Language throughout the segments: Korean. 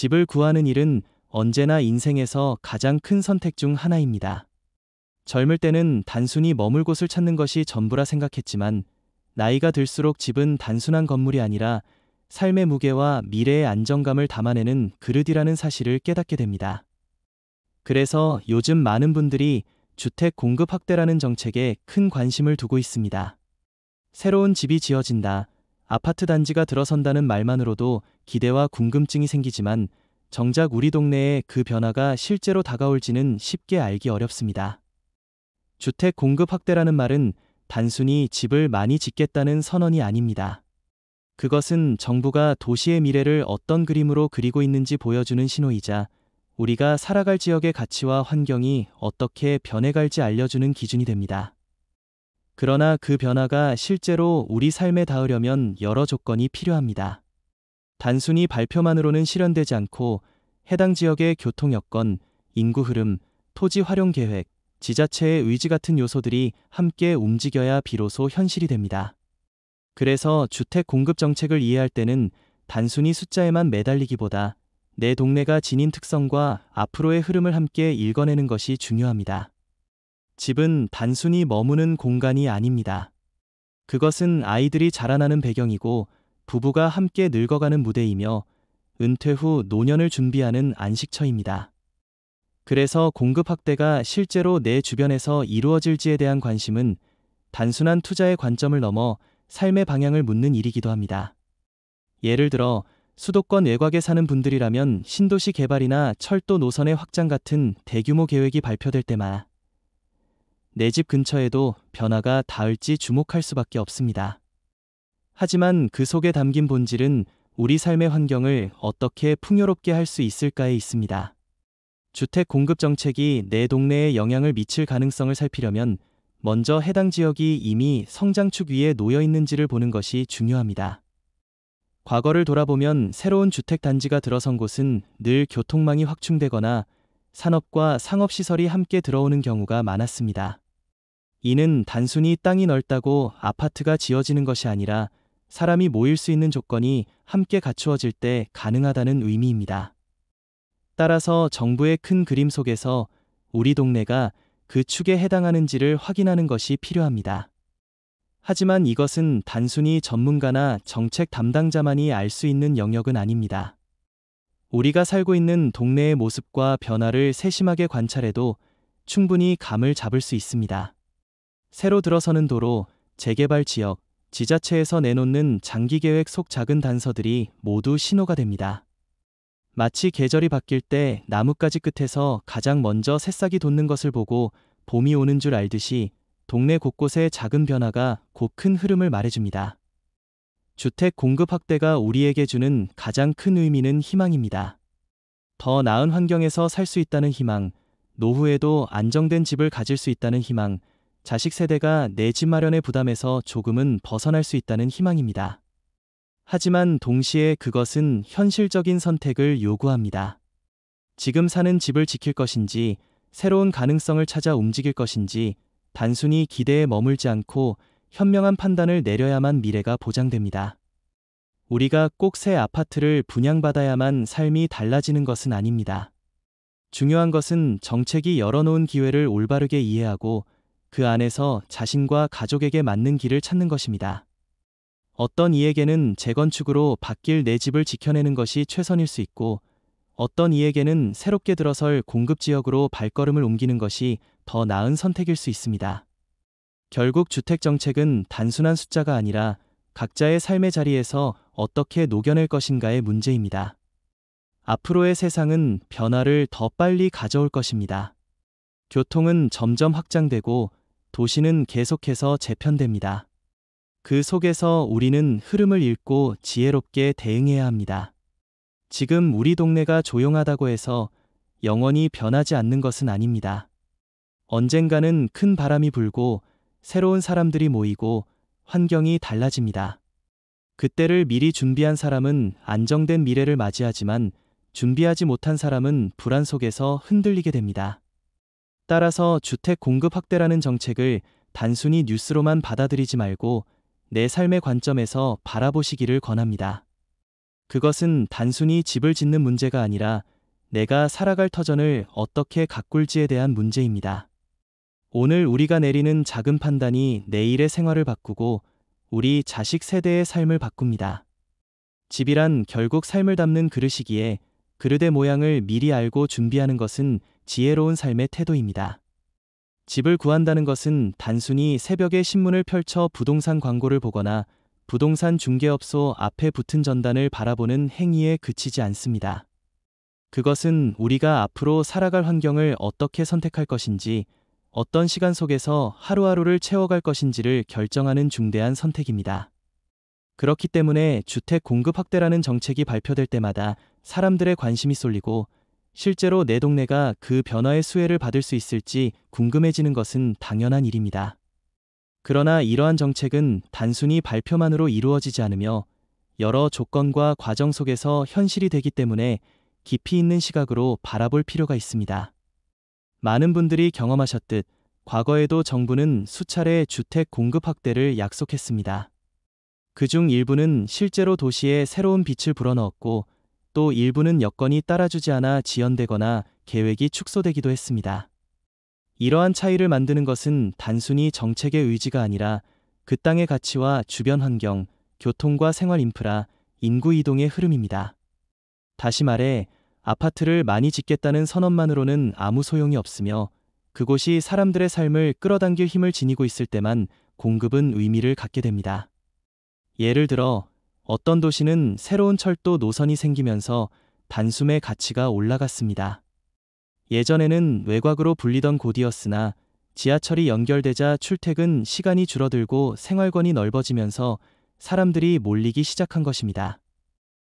집을 구하는 일은 언제나 인생에서 가장 큰 선택 중 하나입니다. 젊을 때는 단순히 머물 곳을 찾는 것이 전부라 생각했지만 나이가 들수록 집은 단순한 건물이 아니라 삶의 무게와 미래의 안정감을 담아내는 그릇이라는 사실을 깨닫게 됩니다. 그래서 요즘 많은 분들이 주택 공급 확대라는 정책에 큰 관심을 두고 있습니다. 새로운 집이 지어진다, 아파트 단지가 들어선다는 말만으로도 기대와 궁금증이 생기지만 정작 우리 동네에 그 변화가 실제로 다가올지는 쉽게 알기 어렵습니다. 주택 공급 확대라는 말은 단순히 집을 많이 짓겠다는 선언이 아닙니다. 그것은 정부가 도시의 미래를 어떤 그림으로 그리고 있는지 보여주는 신호이자 우리가 살아갈 지역의 가치와 환경이 어떻게 변해갈지 알려주는 기준이 됩니다. 그러나 그 변화가 실제로 우리 삶에 닿으려면 여러 조건이 필요합니다. 단순히 발표만으로는 실현되지 않고 해당 지역의 교통 여건, 인구 흐름, 토지 활용 계획, 지자체의 의지 같은 요소들이 함께 움직여야 비로소 현실이 됩니다. 그래서 주택 공급 정책을 이해할 때는 단순히 숫자에만 매달리기보다 내 동네가 지닌 특성과 앞으로의 흐름을 함께 읽어내는 것이 중요합니다. 집은 단순히 머무는 공간이 아닙니다. 그것은 아이들이 자라나는 배경이고 부부가 함께 늙어가는 무대이며 은퇴 후 노년을 준비하는 안식처입니다. 그래서 공급 확대가 실제로 내 주변에서 이루어질지에 대한 관심은 단순한 투자의 관점을 넘어 삶의 방향을 묻는 일이기도 합니다. 예를 들어 수도권 외곽에 사는 분들이라면 신도시 개발이나 철도 노선의 확장 같은 대규모 계획이 발표될 때마다 내 집 근처에도 변화가 닿을지 주목할 수밖에 없습니다. 하지만 그 속에 담긴 본질은 우리 삶의 환경을 어떻게 풍요롭게 할 수 있을까에 있습니다. 주택 공급 정책이 내 동네에 영향을 미칠 가능성을 살피려면 먼저 해당 지역이 이미 성장축 위에 놓여 있는지를 보는 것이 중요합니다. 과거를 돌아보면 새로운 주택 단지가 들어선 곳은 늘 교통망이 확충되거나 산업과 상업시설이 함께 들어오는 경우가 많았습니다. 이는 단순히 땅이 넓다고 아파트가 지어지는 것이 아니라 사람이 모일 수 있는 조건이 함께 갖추어질 때 가능하다는 의미입니다. 따라서 정부의 큰 그림 속에서 우리 동네가 그 축에 해당하는지를 확인하는 것이 필요합니다. 하지만 이것은 단순히 전문가나 정책 담당자만이 알 수 있는 영역은 아닙니다. 우리가 살고 있는 동네의 모습과 변화를 세심하게 관찰해도 충분히 감을 잡을 수 있습니다. 새로 들어서는 도로, 재개발 지역, 지자체에서 내놓는 장기계획 속 작은 단서들이 모두 신호가 됩니다. 마치 계절이 바뀔 때 나뭇가지 끝에서 가장 먼저 새싹이 돋는 것을 보고 봄이 오는 줄 알듯이 동네 곳곳의 작은 변화가 곧 큰 흐름을 말해줍니다. 주택 공급 확대가 우리에게 주는 가장 큰 의미는 희망입니다. 더 나은 환경에서 살 수 있다는 희망, 노후에도 안정된 집을 가질 수 있다는 희망, 자식 세대가 내 집 마련의 부담에서 조금은 벗어날 수 있다는 희망입니다. 하지만 동시에 그것은 현실적인 선택을 요구합니다. 지금 사는 집을 지킬 것인지, 새로운 가능성을 찾아 움직일 것인지, 단순히 기대에 머물지 않고 현명한 판단을 내려야만 미래가 보장됩니다. 우리가 꼭 새 아파트를 분양받아야만 삶이 달라지는 것은 아닙니다. 중요한 것은 정책이 열어놓은 기회를 올바르게 이해하고 그 안에서 자신과 가족에게 맞는 길을 찾는 것입니다. 어떤 이에게는 재건축으로 바뀔 내 집을 지켜내는 것이 최선일 수 있고 어떤 이에게는 새롭게 들어설 공급지역으로 발걸음을 옮기는 것이 더 나은 선택일 수 있습니다. 결국 주택정책은 단순한 숫자가 아니라 각자의 삶의 자리에서 어떻게 녹여낼 것인가의 문제입니다. 앞으로의 세상은 변화를 더 빨리 가져올 것입니다. 교통은 점점 확장되고 도시는 계속해서 재편됩니다. 그 속에서 우리는 흐름을 읽고 지혜롭게 대응해야 합니다. 지금 우리 동네가 조용하다고 해서 영원히 변하지 않는 것은 아닙니다. 언젠가는 큰 바람이 불고 새로운 사람들이 모이고 환경이 달라집니다. 그때를 미리 준비한 사람은 안정된 미래를 맞이하지만 준비하지 못한 사람은 불안 속에서 흔들리게 됩니다. 따라서 주택 공급 확대라는 정책을 단순히 뉴스로만 받아들이지 말고 내 삶의 관점에서 바라보시기를 권합니다. 그것은 단순히 집을 짓는 문제가 아니라 내가 살아갈 터전을 어떻게 가꿀지에 대한 문제입니다. 오늘 우리가 내리는 작은 판단이 내일의 생활을 바꾸고 우리 자식 세대의 삶을 바꿉니다. 집이란 결국 삶을 담는 그릇이기에 그릇의 모양을 미리 알고 준비하는 것은 지혜로운 삶의 태도입니다. 집을 구한다는 것은 단순히 새벽에 신문을 펼쳐 부동산 광고를 보거나 부동산 중개업소 앞에 붙은 전단을 바라보는 행위에 그치지 않습니다. 그것은 우리가 앞으로 살아갈 환경을 어떻게 선택할 것인지, 어떤 시간 속에서 하루하루를 채워갈 것인지를 결정하는 중대한 선택입니다. 그렇기 때문에 주택 공급 확대라는 정책이 발표될 때마다 사람들의 관심이 쏠리고 실제로 내 동네가 그 변화의 수혜를 받을 수 있을지 궁금해지는 것은 당연한 일입니다. 그러나 이러한 정책은 단순히 발표만으로 이루어지지 않으며 여러 조건과 과정 속에서 현실이 되기 때문에 깊이 있는 시각으로 바라볼 필요가 있습니다. 많은 분들이 경험하셨듯 과거에도 정부는 수차례 주택 공급 확대를 약속했습니다. 그중 일부는 실제로 도시에 새로운 빛을 불어넣었고 또 일부는 여건이 따라주지 않아 지연되거나 계획이 축소되기도 했습니다. 이러한 차이를 만드는 것은 단순히 정책의 의지가 아니라 그 땅의 가치와 주변 환경, 교통과 생활 인프라, 인구 이동의 흐름입니다. 다시 말해, 아파트를 많이 짓겠다는 선언만으로는 아무 소용이 없으며 그곳이 사람들의 삶을 끌어당길 힘을 지니고 있을 때만 공급은 의미를 갖게 됩니다. 예를 들어 어떤 도시는 새로운 철도 노선이 생기면서 단숨에 가치가 올라갔습니다. 예전에는 외곽으로 불리던 곳이었으나 지하철이 연결되자 출퇴근 시간이 줄어들고 생활권이 넓어지면서 사람들이 몰리기 시작한 것입니다.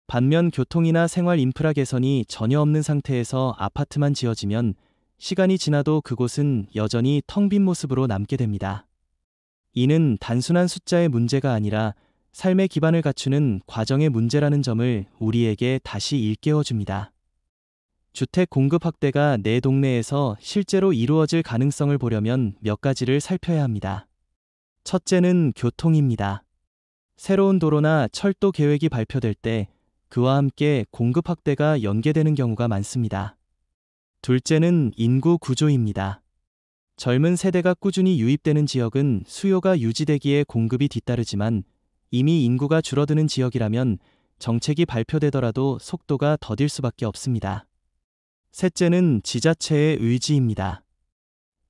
반면 교통이나 생활 인프라 개선이 전혀 없는 상태에서 아파트만 지어지면 시간이 지나도 그곳은 여전히 텅 빈 모습으로 남게 됩니다. 이는 단순한 숫자의 문제가 아니라 삶의 기반을 갖추는 과정의 문제라는 점을 우리에게 다시 일깨워줍니다. 주택 공급 확대가 내 동네에서 실제로 이루어질 가능성을 보려면 몇 가지를 살펴야 합니다. 첫째는 교통입니다. 새로운 도로나 철도 계획이 발표될 때 그와 함께 공급 확대가 연계되는 경우가 많습니다. 둘째는 인구 구조입니다. 젊은 세대가 꾸준히 유입되는 지역은 수요가 유지되기에 공급이 뒤따르지만 이미 인구가 줄어드는 지역이라면 정책이 발표되더라도 속도가 더딜 수밖에 없습니다. 셋째는 지자체의 의지입니다.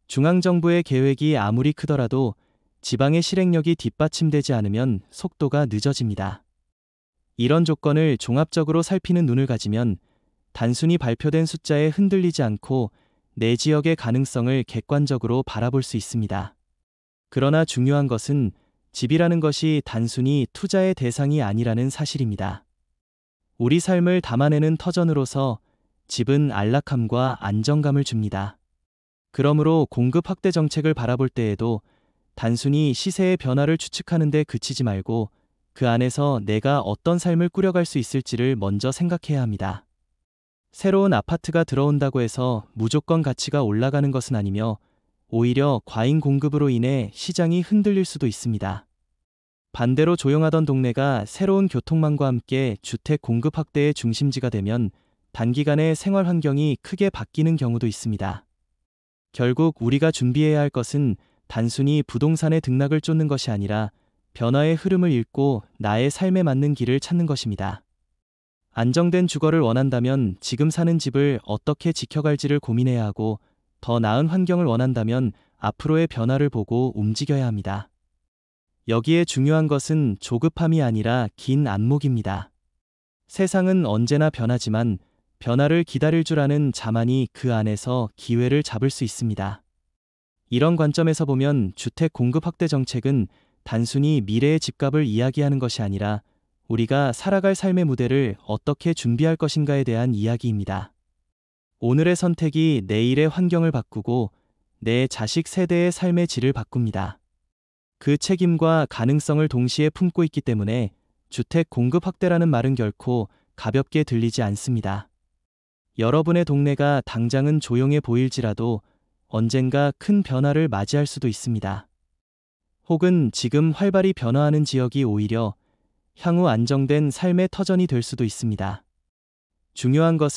중앙정부의 계획이 아무리 크더라도 지방의 실행력이 뒷받침되지 않으면 속도가 늦어집니다. 이런 조건을 종합적으로 살피는 눈을 가지면 단순히 발표된 숫자에 흔들리지 않고 내 지역의 가능성을 객관적으로 바라볼 수 있습니다. 그러나 중요한 것은 집이라는 것이 단순히 투자의 대상이 아니라는 사실입니다. 우리 삶을 담아내는 터전으로서 집은 안락함과 안정감을 줍니다. 그러므로 공급 확대 정책을 바라볼 때에도 단순히 시세의 변화를 추측하는 데 그치지 말고 그 안에서 내가 어떤 삶을 꾸려갈 수 있을지를 먼저 생각해야 합니다. 새로운 아파트가 들어온다고 해서 무조건 가치가 올라가는 것은 아니며 오히려 과잉 공급으로 인해 시장이 흔들릴 수도 있습니다. 반대로 조용하던 동네가 새로운 교통망과 함께 주택 공급 확대의 중심지가 되면 단기간에 생활 환경이 크게 바뀌는 경우도 있습니다. 결국 우리가 준비해야 할 것은 단순히 부동산의 등락을 쫓는 것이 아니라 변화의 흐름을 읽고 나의 삶에 맞는 길을 찾는 것입니다. 안정된 주거를 원한다면 지금 사는 집을 어떻게 지켜갈지를 고민해야 하고 더 나은 환경을 원한다면 앞으로의 변화를 보고 움직여야 합니다. 여기에 중요한 것은 조급함이 아니라 긴 안목입니다. 세상은 언제나 변하지만 변화를 기다릴 줄 아는 자만이 그 안에서 기회를 잡을 수 있습니다. 이런 관점에서 보면 주택 공급 확대 정책은 단순히 미래의 집값을 이야기하는 것이 아니라 우리가 살아갈 삶의 무대를 어떻게 준비할 것인가에 대한 이야기입니다. 오늘의 선택이 내일의 환경을 바꾸고 내 자식 세대의 삶의 질을 바꿉니다. 그 책임과 가능성을 동시에 품고 있기 때문에 주택 공급 확대라는 말은 결코 가볍게 들리지 않습니다. 여러분의 동네가 당장은 조용해 보일지라도 언젠가 큰 변화를 맞이할 수도 있습니다. 혹은 지금 활발히 변화하는 지역이 오히려 향후 안정된 삶의 터전이 될 수도 있습니다. 중요한 것은